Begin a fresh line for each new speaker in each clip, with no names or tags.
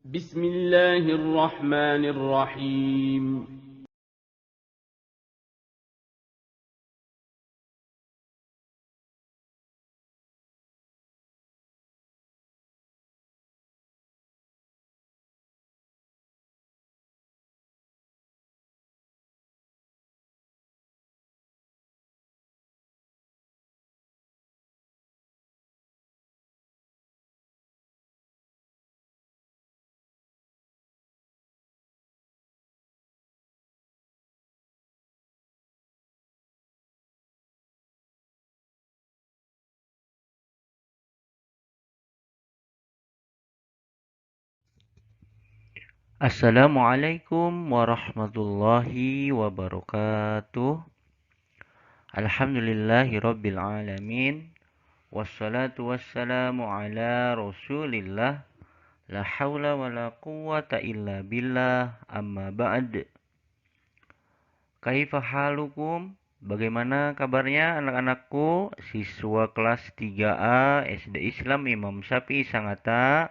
بسم الله الرحمن الرحيم.
Assalamualaikum warahmatullahi wabarakatuh. Alhamdulillahirabbil alamin. Wassalatu wassalamu ala Rasulillah. La haula wala quwwata illa billah. Amma ba'd. Kaifa halukum? Bagaimana kabarnya anak-anakku? Siswa kelas 3A SD Islam Imam Syafi'i Sangatta.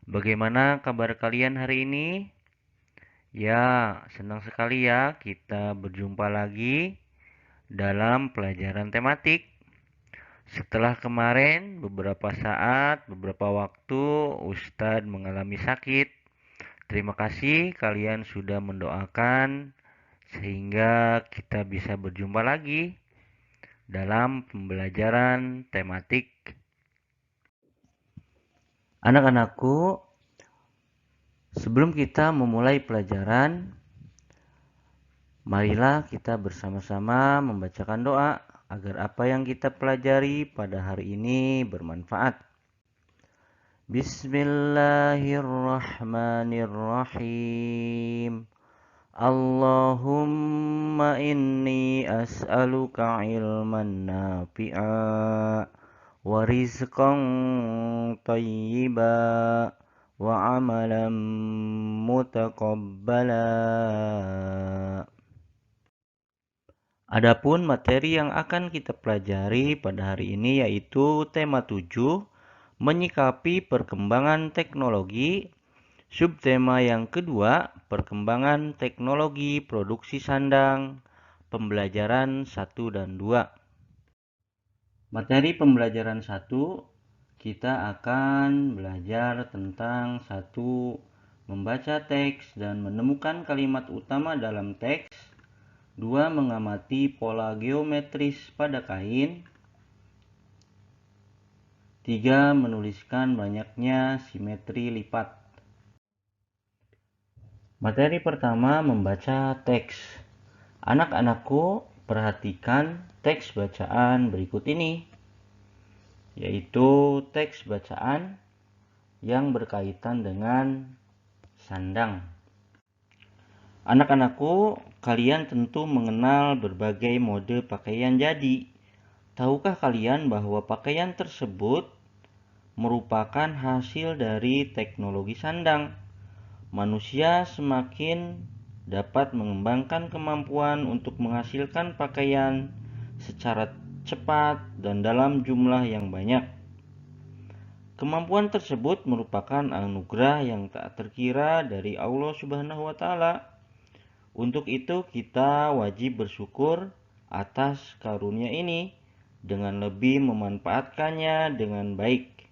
Bagaimana kabar kalian hari ini? Ya, senang sekali ya kita berjumpa lagi dalam pelajaran tematik. Setelah kemarin beberapa saat, beberapa waktu Ustadz mengalami sakit. Terima kasih kalian sudah mendoakan sehingga kita bisa berjumpa lagi dalam pembelajaran tematik. Anak-anakku, sebelum kita memulai pelajaran, marilah kita bersama-sama membacakan doa agar apa yang kita pelajari pada hari ini bermanfaat. Bismillahirrahmanirrahim. Allahumma inni as'aluka ilman nafi'a wa rizqan tayyiba wa amalan mutaqabbala. Adapun materi yang akan kita pelajari pada hari ini yaitu tema 7, menyikapi perkembangan teknologi. Subtema yang kedua, perkembangan teknologi produksi sandang, pembelajaran 1 dan 2. Materi pembelajaran 1, kita akan belajar tentang 1, membaca teks dan menemukan kalimat utama dalam teks. 2. Mengamati pola geometris pada kain. 3. Menuliskan banyaknya simetri lipat. Materi pertama, membaca teks. Anak-anakku, perhatikan teks bacaan berikut ini, yaitu teks bacaan yang berkaitan dengan sandang. Anak-anakku, kalian tentu mengenal berbagai mode pakaian jadi. Tahukah kalian bahwa pakaian tersebut merupakan hasil dari teknologi sandang? Manusia semakin dapat mengembangkan kemampuan untuk menghasilkan pakaian secara cepat dan dalam jumlah yang banyak. Kemampuan tersebut merupakan anugerah yang tak terkira dari Allah Subhanahu wa Ta'ala. Untuk itu, kita wajib bersyukur atas karunia ini dengan lebih memanfaatkannya dengan baik.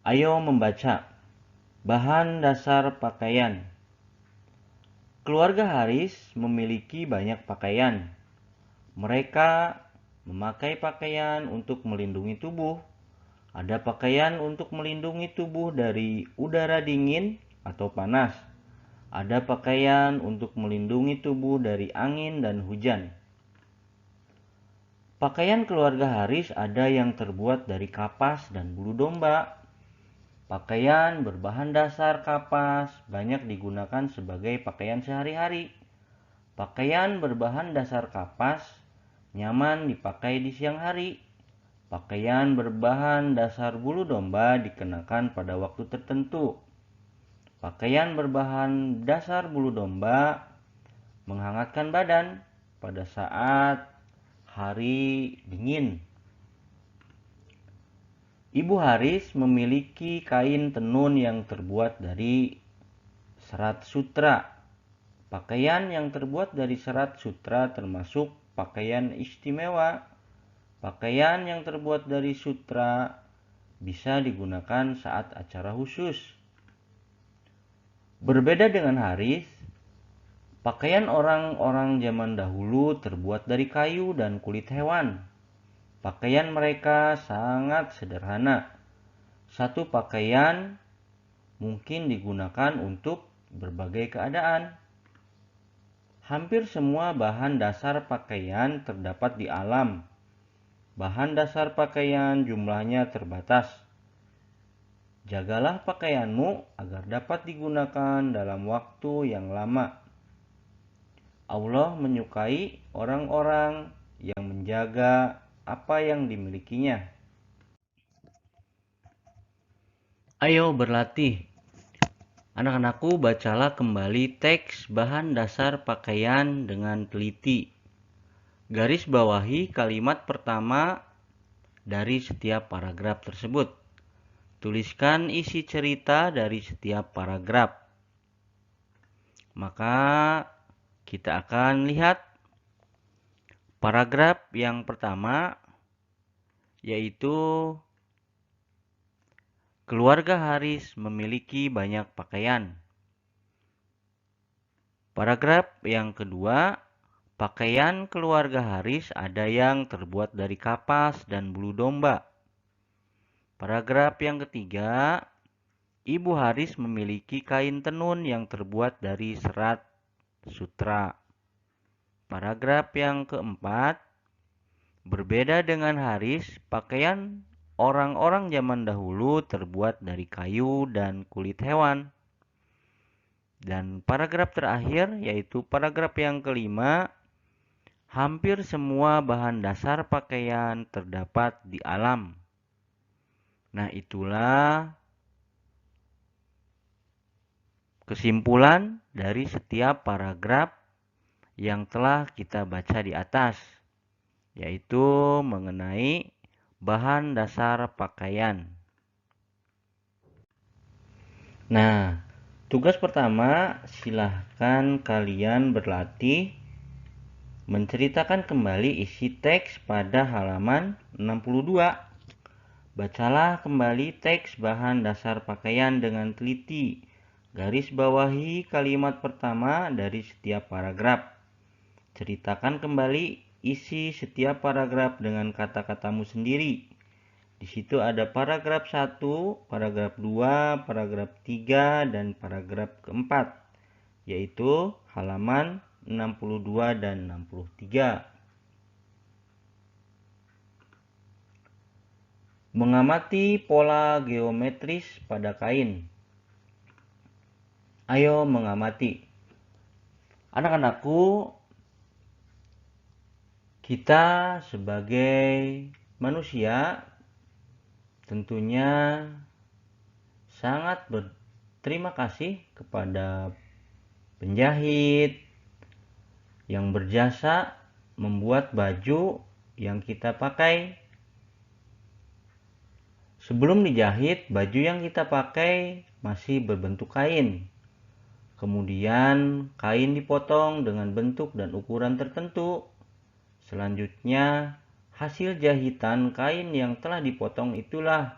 Ayo membaca. Bahan dasar pakaian. Keluarga Haris memiliki banyak pakaian. Mereka memakai pakaian untuk melindungi tubuh. Ada pakaian untuk melindungi tubuh dari udara dingin atau panas. Ada pakaian untuk melindungi tubuh dari angin dan hujan. Pakaian keluarga Haris ada yang terbuat dari kapas dan bulu domba. Pakaian berbahan dasar kapas banyak digunakan sebagai pakaian sehari-hari. Pakaian berbahan dasar kapas nyaman dipakai di siang hari. Pakaian berbahan dasar bulu domba dikenakan pada waktu tertentu. Pakaian berbahan dasar bulu domba menghangatkan badan pada saat hari dingin. Ibu Haris memiliki kain tenun yang terbuat dari serat sutra. Pakaian yang terbuat dari serat sutra termasuk pakaian istimewa. Pakaian yang terbuat dari sutra bisa digunakan saat acara khusus. Berbeda dengan Haris, pakaian orang-orang zaman dahulu terbuat dari kayu dan kulit hewan. Pakaian mereka sangat sederhana. Satu pakaian mungkin digunakan untuk berbagai keadaan. Hampir semua bahan dasar pakaian terdapat di alam. Bahan dasar pakaian jumlahnya terbatas. Jagalah pakaianmu agar dapat digunakan dalam waktu yang lama. Allah menyukai orang-orang yang menjaga apa yang dimilikinya. Ayo berlatih. Anak-anakku, bacalah kembali teks bahan dasar pakaian dengan teliti. Garis bawahi kalimat pertama dari setiap paragraf tersebut. Tuliskan isi cerita dari setiap paragraf. Maka kita akan lihat paragraf yang pertama, yaitu keluarga Haris memiliki banyak pakaian. Paragraf yang kedua, pakaian keluarga Haris ada yang terbuat dari kapas dan bulu domba. Paragraf yang ketiga, Ibu Haris memiliki kain tenun yang terbuat dari serat sutra. Paragraf yang keempat, berbeda dengan Haris, pakaian orang-orang zaman dahulu terbuat dari kayu dan kulit hewan. Dan paragraf terakhir, yaitu paragraf yang kelima, hampir semua bahan dasar pakaian terdapat di alam. Nah, itulah kesimpulan dari setiap paragraf yang telah kita baca di atas, yaitu mengenai bahan dasar pakaian. Nah, tugas pertama, silahkan kalian berlatih menceritakan kembali isi teks pada halaman 62. Bacalah kembali teks bahan dasar pakaian dengan teliti. Garis bawahi kalimat pertama dari setiap paragraf. Ceritakan kembali isi setiap paragraf dengan kata-katamu sendiri. Di situ ada paragraf 1, paragraf 2, paragraf 3, dan paragraf keempat, yaitu halaman 62 dan 63. Mengamati pola geometris pada kain. Ayo mengamati. Anak-anakku, kita sebagai manusia tentunya sangat berterima kasih kepada penjahit yang berjasa membuat baju yang kita pakai. Sebelum dijahit, baju yang kita pakai masih berbentuk kain. Kemudian kain dipotong dengan bentuk dan ukuran tertentu. Selanjutnya, hasil jahitan kain yang telah dipotong itulah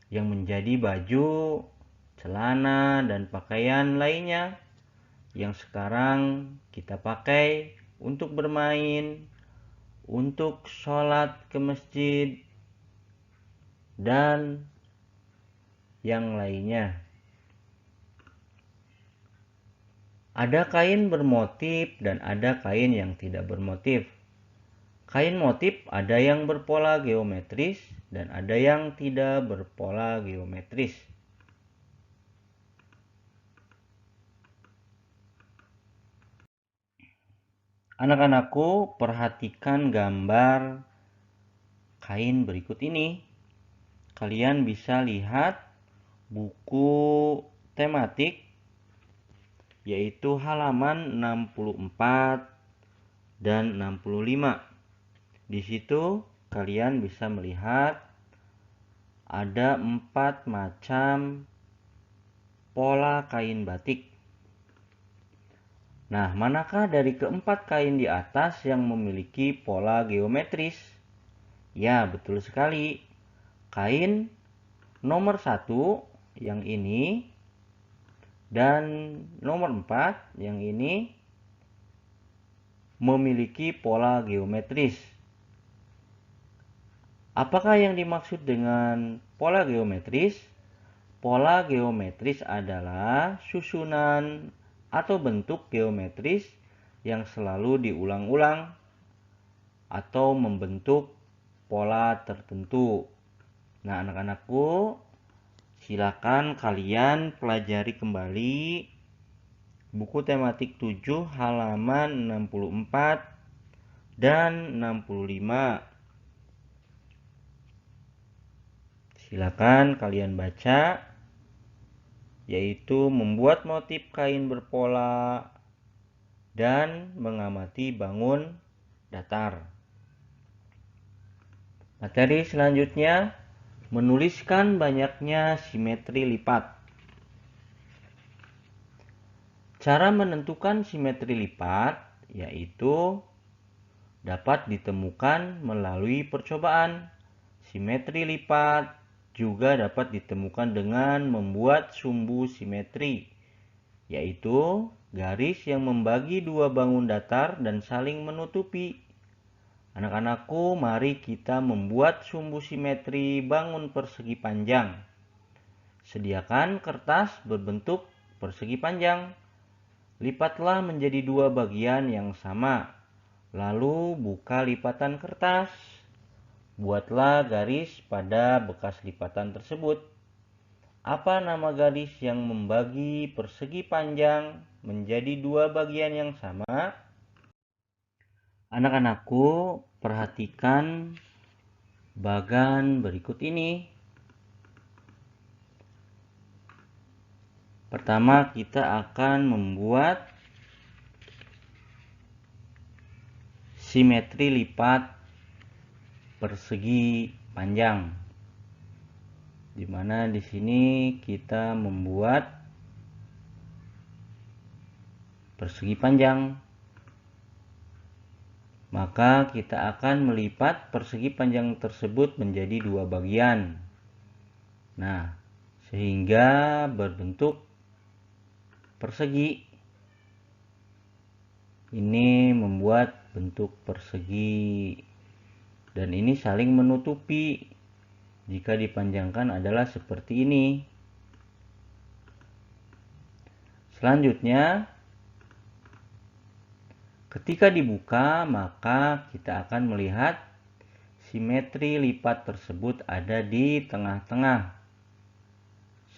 yang menjadi baju, celana, dan pakaian lainnya yang sekarang kita pakai untuk bermain, untuk sholat ke masjid, dan yang lainnya. Ada kain bermotif dan ada kain yang tidak bermotif. Kain motif ada yang berpola geometris dan ada yang tidak berpola geometris. Anak-anakku, perhatikan gambar kain berikut ini. Kalian bisa lihat buku tematik, yaitu halaman 64 dan 65. Di situ kalian bisa melihat ada 4 macam pola kain batik. Nah, manakah dari keempat kain di atas yang memiliki pola geometris? Ya, betul sekali. Kain nomor 1 yang ini dan nomor 4 yang ini memiliki pola geometris. Apakah yang dimaksud dengan pola geometris? Pola geometris adalah susunan atau bentuk geometris yang selalu diulang-ulang atau membentuk pola tertentu. Nah, anak-anakku, silakan kalian pelajari kembali buku tematik 7 halaman 64 dan 65. Silakan kalian baca, yaitu membuat motif kain berpola dan mengamati bangun datar. Materi selanjutnya, menuliskan banyaknya simetri lipat. Cara menentukan simetri lipat yaitu dapat ditemukan melalui percobaan. Simetri lipat juga dapat ditemukan dengan membuat sumbu simetri, yaitu garis yang membagi dua bangun datar dan saling menutupi. Anak-anakku, mari kita membuat sumbu simetri bangun persegi panjang. Sediakan kertas berbentuk persegi panjang. Lipatlah menjadi dua bagian yang sama. Lalu buka lipatan kertas. Buatlah garis pada bekas lipatan tersebut. Apa nama garis yang membagi persegi panjang menjadi dua bagian yang sama? Anak-anakku, perhatikan bagan berikut ini. Pertama, kita akan membuat simetri lipat persegi panjang, di mana di sini kita membuat persegi panjang. Maka kita akan melipat persegi panjang tersebut menjadi dua bagian. Nah, sehingga berbentuk persegi. Ini membuat bentuk persegi. Dan ini saling menutupi. Jika dipanjangkan adalah seperti ini. Selanjutnya, ketika dibuka, maka kita akan melihat simetri lipat tersebut ada di tengah-tengah.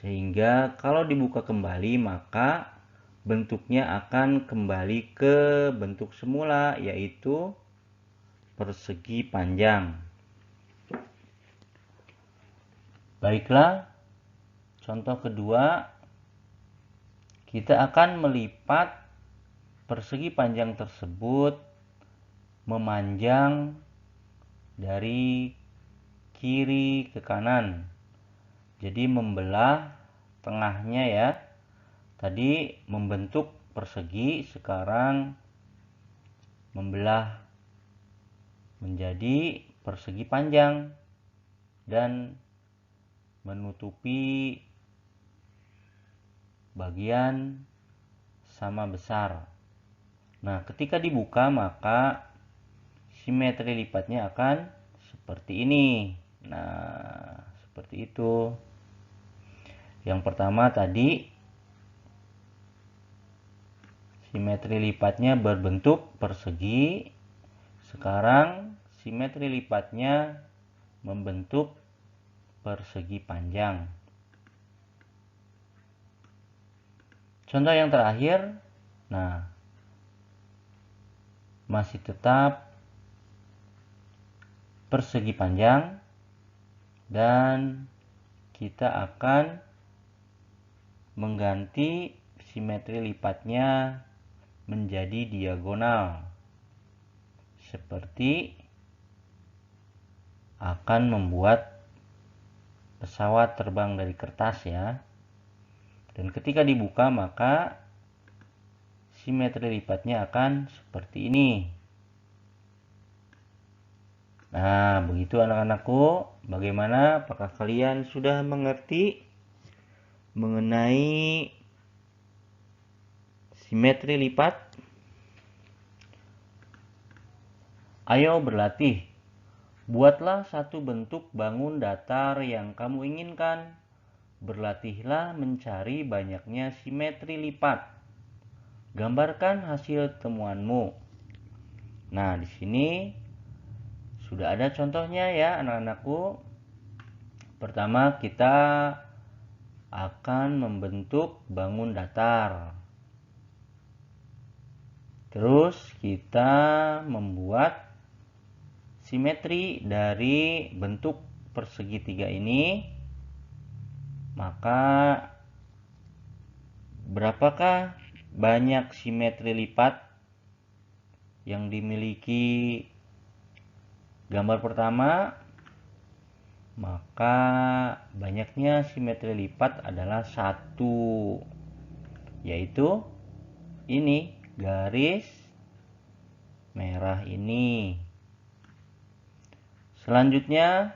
Sehingga kalau dibuka kembali, maka bentuknya akan kembali ke bentuk semula, yaitu persegi panjang. Baiklah, contoh kedua, kita akan melipat persegi panjang tersebut memanjang dari kiri ke kanan. Jadi membelah tengahnya ya. Tadi membentuk persegi, sekarang membelah menjadi persegi panjang dan menutupi bagian sama besar. Nah, ketika dibuka maka simetri lipatnya akan seperti ini. Nah, seperti itu. Yang pertama tadi simetri lipatnya berbentuk persegi. Sekarang simetri lipatnya membentuk persegi panjang. Contoh yang terakhir, nah, masih tetap persegi panjang dan kita akan mengganti simetri lipatnya menjadi diagonal. Seperti akan membuat pesawat terbang dari kertas ya. Dan ketika dibuka maka simetri lipatnya akan seperti ini. Nah, begitu anak-anakku. Bagaimana? Apakah kalian sudah mengerti mengenai simetri lipat? Ayo berlatih. Buatlah satu bentuk bangun datar yang kamu inginkan. Berlatihlah mencari banyaknya simetri lipat. Gambarkan hasil temuanmu. Nah, di sini sudah ada contohnya ya anak-anakku. Pertama kita akan membentuk bangun datar. Terus kita membuat simetri dari bentuk persegitiga ini. Maka berapakah banyak simetri lipat yang dimiliki gambar pertama? Maka banyaknya simetri lipat adalah 1, yaitu ini garis merah ini. Selanjutnya,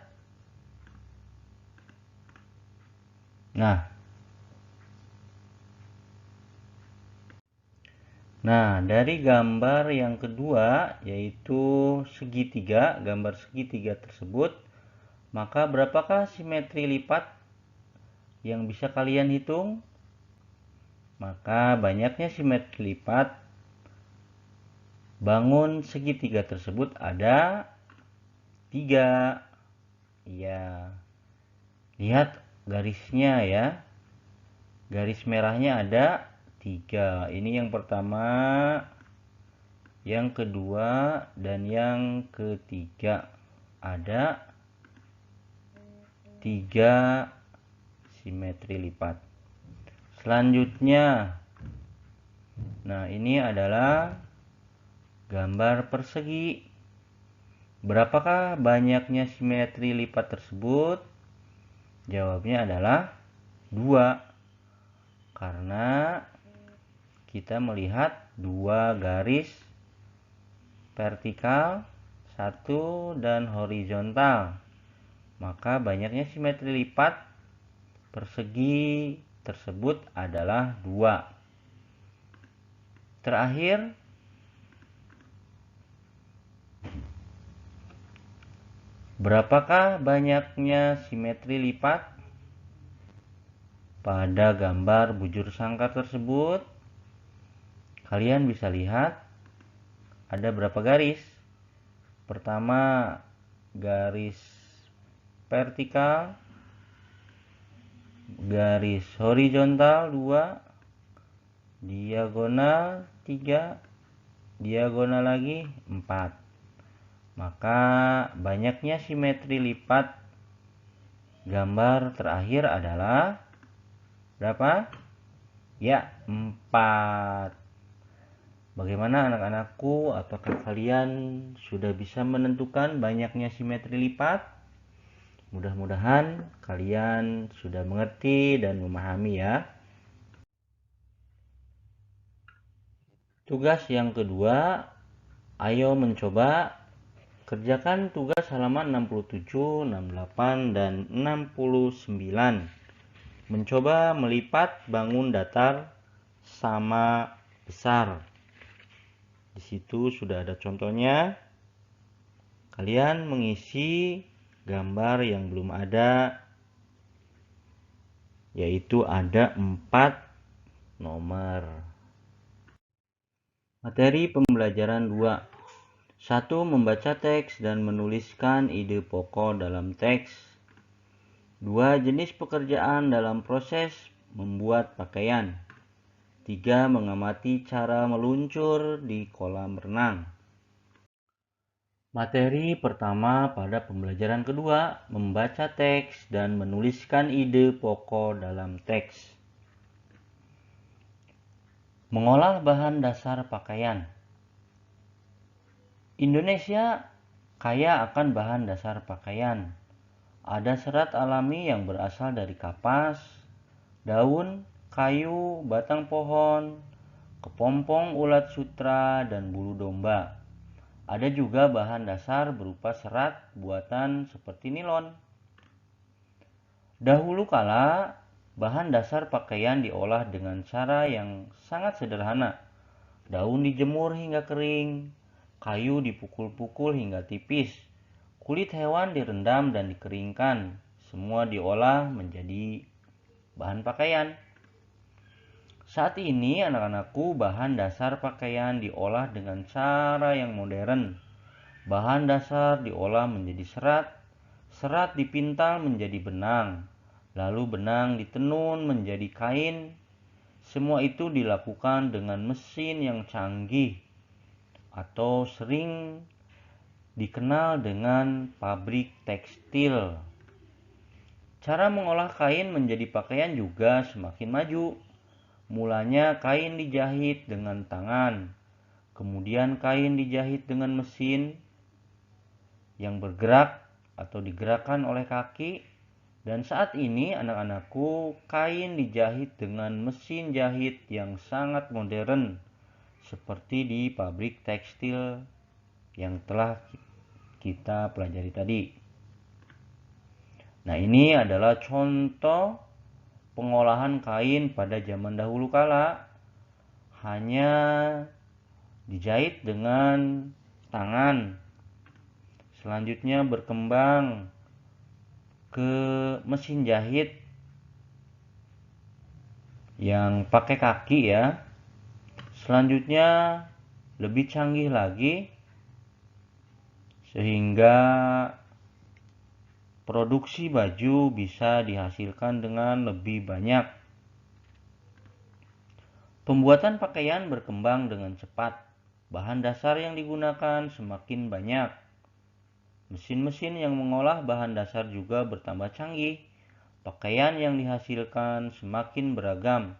nah dari gambar yang kedua yaitu segitiga, gambar segitiga tersebut, maka berapakah simetri lipat yang bisa kalian hitung? Maka banyaknya simetri lipat bangun segitiga tersebut ada 3. Ya, lihat garisnya ya. Garis merahnya ada 3. Ini yang pertama, yang kedua, dan yang ketiga. Ada 3 simetri lipat. Selanjutnya, nah ini adalah gambar persegi. Berapakah banyaknya simetri lipat tersebut? Jawabnya adalah 2. Karena kita melihat 2 garis vertikal, 1 dan horizontal. Maka banyaknya simetri lipat persegi tersebut adalah 2. Terakhir, berapakah banyaknya simetri lipat pada gambar bujur sangkar tersebut? Kalian bisa lihat ada berapa garis. Pertama, garis vertikal, garis horizontal 2, diagonal 3, diagonal lagi 4. Maka banyaknya simetri lipat gambar terakhir adalah berapa? Ya, 4. Bagaimana anak-anakku? Apakah kalian sudah bisa menentukan banyaknya simetri lipat? Mudah-mudahan kalian sudah mengerti dan memahami ya. Tugas yang kedua, ayo mencoba kerjakan tugas halaman 67, 68, dan 69. Mencoba melipat bangun datar sama besar. Di situ sudah ada contohnya. Kalian mengisi gambar yang belum ada, yaitu ada 4 nomor. Materi pembelajaran 2. 1. Membaca teks dan menuliskan ide pokok dalam teks. 2. Jenis pekerjaan dalam proses membuat pakaian. 3. Mengamati cara meluncur di kolam renang. Materi pertama pada pembelajaran kedua, membaca teks dan menuliskan ide pokok dalam teks. Mengolah bahan dasar pakaian. Indonesia kaya akan bahan dasar pakaian. Ada serat alami yang berasal dari kapas, daun, kayu, batang pohon, kepompong ulat sutra, dan bulu domba. Ada juga bahan dasar berupa serat buatan seperti nilon. Dahulu kala, bahan dasar pakaian diolah dengan cara yang sangat sederhana. Daun dijemur hingga kering, kayu dipukul-pukul hingga tipis, kulit hewan direndam dan dikeringkan. Semua diolah menjadi bahan pakaian. Saat ini anak-anakku, bahan dasar pakaian diolah dengan cara yang modern. Bahan dasar diolah menjadi serat, serat dipintal menjadi benang, lalu benang ditenun menjadi kain. Semua itu dilakukan dengan mesin yang canggih atau sering dikenal dengan pabrik tekstil. Cara mengolah kain menjadi pakaian juga semakin maju. Mulanya kain dijahit dengan tangan, kemudian kain dijahit dengan mesin yang bergerak atau digerakkan oleh kaki, dan saat ini anak-anakku, kain dijahit dengan mesin jahit yang sangat modern seperti di pabrik tekstil yang telah kita pelajari tadi. Nah, ini adalah contoh pengolahan kain pada zaman dahulu kala. Hanya dijahit dengan tangan. Selanjutnya berkembang ke mesin jahit yang pakai kaki ya. Selanjutnya lebih canggih lagi sehingga produksi baju bisa dihasilkan dengan lebih banyak. Pembuatan pakaian berkembang dengan cepat. Bahan dasar yang digunakan semakin banyak. Mesin-mesin yang mengolah bahan dasar juga bertambah canggih. Pakaian yang dihasilkan semakin beragam.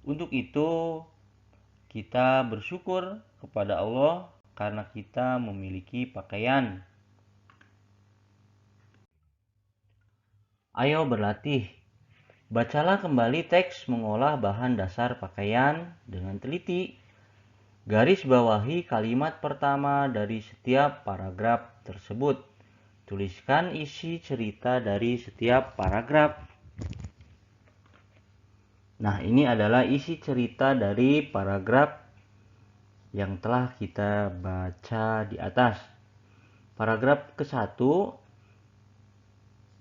Untuk itu, kita bersyukur kepada Allah karena kita memiliki pakaian. Ayo berlatih. Bacalah kembali teks mengolah bahan dasar pakaian dengan teliti. Garis bawahi kalimat pertama dari setiap paragraf tersebut. Tuliskan isi cerita dari setiap paragraf. Nah, ini adalah isi cerita dari paragraf yang telah kita baca di atas. Paragraf ke-1,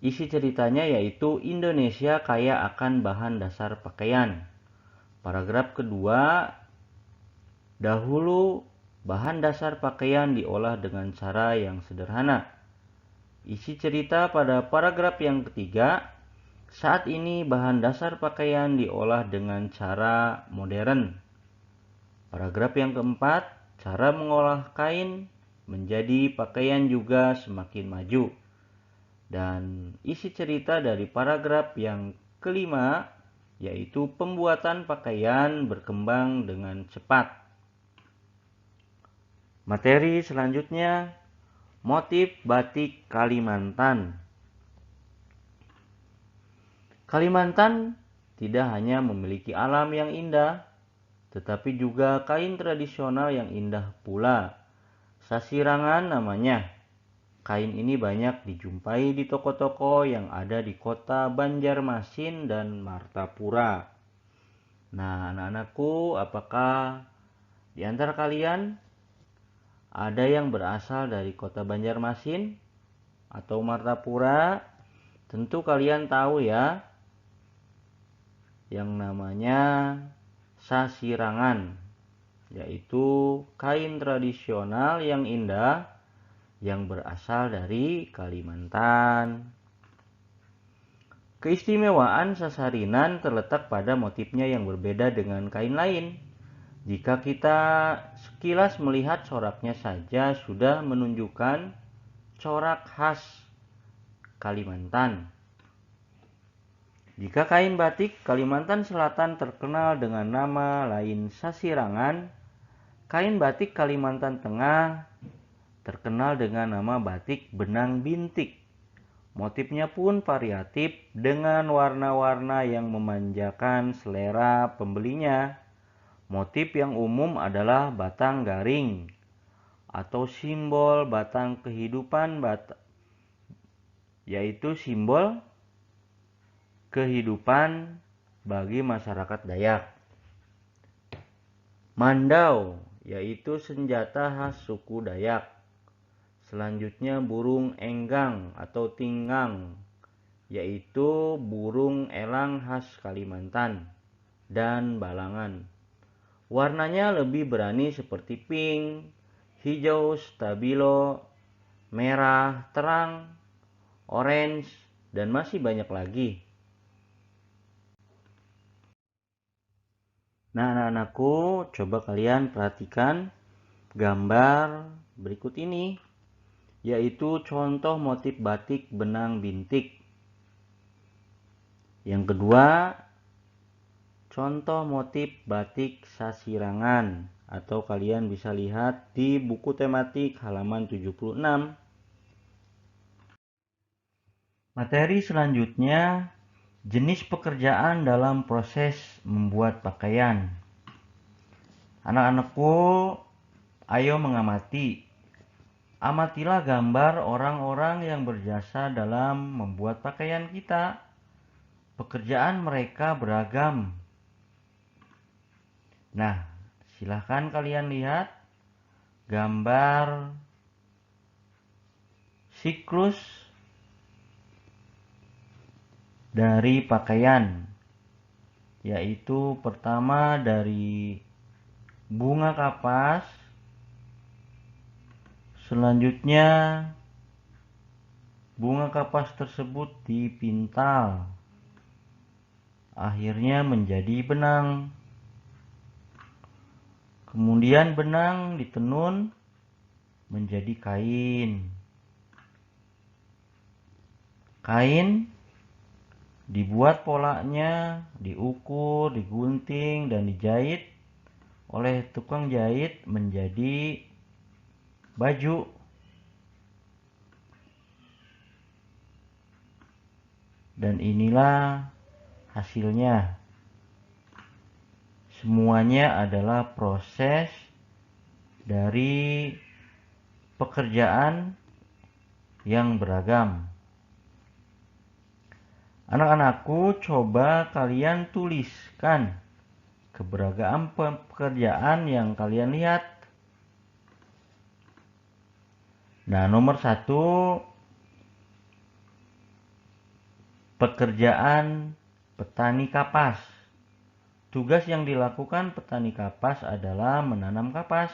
isi ceritanya yaitu Indonesia kaya akan bahan dasar pakaian. Paragraf kedua, dahulu bahan dasar pakaian diolah dengan cara yang sederhana. Isi cerita pada paragraf yang ketiga, saat ini bahan dasar pakaian diolah dengan cara modern. Paragraf yang keempat, cara mengolah kain menjadi pakaian juga semakin maju. Dan isi cerita dari paragraf yang kelima, yaitu pembuatan pakaian berkembang dengan cepat. Materi selanjutnya, motif batik Kalimantan. Kalimantan tidak hanya memiliki alam yang indah, tetapi juga kain tradisional yang indah pula. Sasirangan namanya. Kain ini banyak dijumpai di toko-toko yang ada di kota Banjarmasin dan Martapura. Nah, anak-anakku, apakah di antara kalian ada yang berasal dari kota Banjarmasin atau Martapura? Tentu kalian tahu ya, yang namanya sasirangan, yaitu kain tradisional yang indah yang berasal dari Kalimantan. Keistimewaan sasarinan terletak pada motifnya yang berbeda dengan kain lain. Jika kita sekilas melihat coraknya saja sudah menunjukkan corak khas Kalimantan. Jika kain batik Kalimantan Selatan terkenal dengan nama lain sasirangan, kain batik Kalimantan Tengah terkenal dengan nama batik benang bintik. Motifnya pun variatif dengan warna-warna yang memanjakan selera pembelinya. Motif yang umum adalah batang garing atau simbol batang kehidupan, yaitu simbol kehidupan bagi masyarakat Dayak. Mandau, yaitu senjata khas suku Dayak. Selanjutnya burung enggang atau tinggang, yaitu burung elang khas Kalimantan, dan balangan. Warnanya lebih berani seperti pink, hijau stabilo, merah terang, orange, dan masih banyak lagi. Nah, anak-anakku, coba kalian perhatikan gambar berikut ini, yaitu contoh motif batik benang bintik. Yang kedua, contoh motif batik sasirangan, atau kalian bisa lihat di buku tematik halaman 76. Materi selanjutnya, jenis pekerjaan dalam proses membuat pakaian. Anak-anakku, ayo mengamati. Amatilah gambar orang-orang yang berjasa dalam membuat pakaian kita. Pekerjaan mereka beragam. Nah, silahkan kalian lihat gambar siklus dari pakaian, yaitu pertama dari bunga kapas, selanjutnya bunga kapas tersebut dipintal, akhirnya menjadi benang. Kemudian benang ditenun menjadi kain. Kain dibuat polanya, diukur, digunting, dan dijahit oleh tukang jahit menjadi baju. Dan inilah hasilnya. Semuanya adalah proses dari pekerjaan yang beragam. Anak-anakku, coba kalian tuliskan keberagaman pekerjaan yang kalian lihat. Nah, nomor 1, pekerjaan petani kapas. Tugas yang dilakukan petani kapas adalah menanam kapas.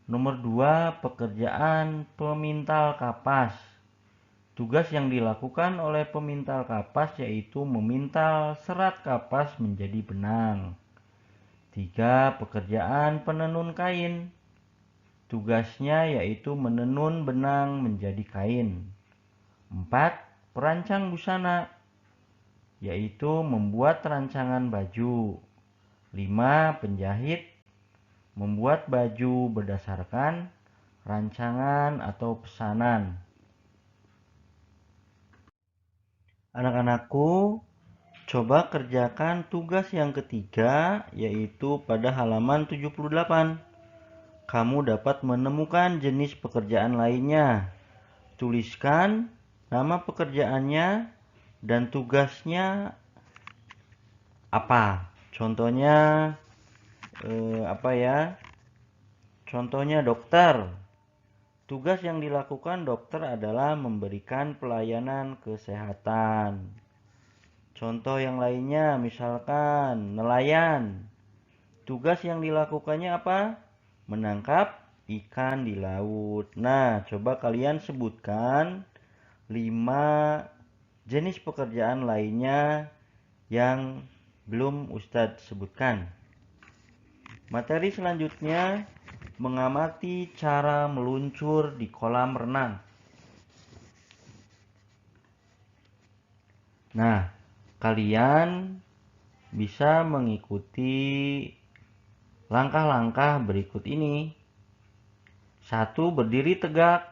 Nomor 2, pekerjaan pemintal kapas. Tugas yang dilakukan oleh pemintal kapas yaitu memintal serat kapas menjadi benang. 3, pekerjaan penenun kain. Tugasnya yaitu menenun benang menjadi kain. 4, perancang busana, yaitu membuat rancangan baju. 5, penjahit, membuat baju berdasarkan rancangan atau pesanan. Anak-anakku, coba kerjakan tugas yang ketiga, yaitu pada halaman 78. Kamu dapat menemukan jenis pekerjaan lainnya. Tuliskan nama pekerjaannya dan tugasnya apa. Contohnya Contohnya dokter. Tugas yang dilakukan dokter adalah memberikan pelayanan kesehatan. Contoh yang lainnya misalkan nelayan. Tugas yang dilakukannya apa? Menangkap ikan di laut. Nah, coba kalian sebutkan 5 jenis pekerjaan lainnya yang belum Ustadz sebutkan. Materi selanjutnya, mengamati cara meluncur di kolam renang. Nah, kalian bisa mengikuti langkah-langkah berikut ini. 1, berdiri tegak.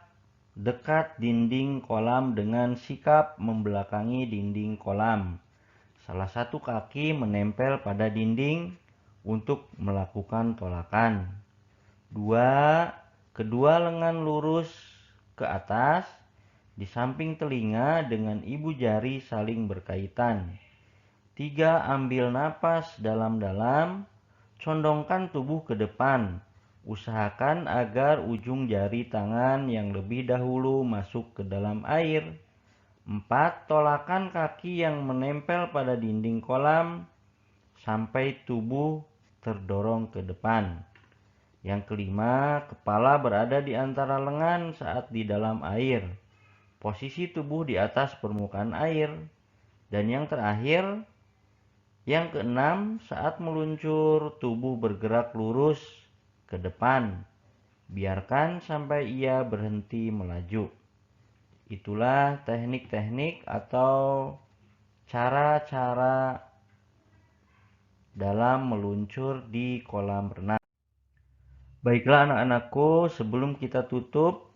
dekat dinding kolam dengan sikap membelakangi dinding kolam. Salah satu kaki menempel pada dinding untuk melakukan tolakan. 2. Kedua lengan lurus ke atas di samping telinga dengan ibu jari saling berkaitan. 3. Ambil napas dalam-dalam, condongkan tubuh ke depan. Usahakan agar ujung jari tangan yang lebih dahulu masuk ke dalam air. 4. Tolakan kaki yang menempel pada dinding kolam sampai tubuh terdorong ke depan. Yang kelima, kepala berada di antara lengan saat di dalam air. Posisi tubuh di atas permukaan air. Dan yang terakhir, yang keenam, saat meluncur, tubuh bergerak lurus ke depan. Biarkan sampai ia berhenti melaju. Itulah teknik-teknik atau cara-cara dalam meluncur di kolam renang. Baiklah anak-anakku, sebelum kita tutup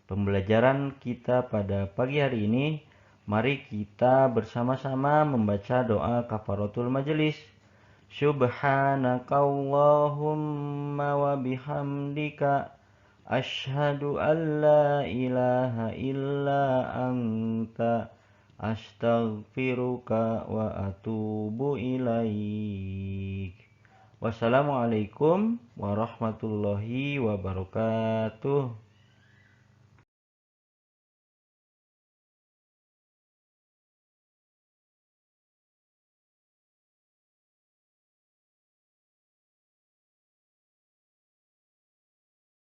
pembelajaran kita pada pagi hari ini, mari kita bersama-sama membaca doa kafaratul majelis. Subhanakallahumma wa bihamdika asyhadu an la ilaha illa anta astaghfiruka wa atubu ilaik. Wassalamualaikum warahmatullahi wabarakatuh.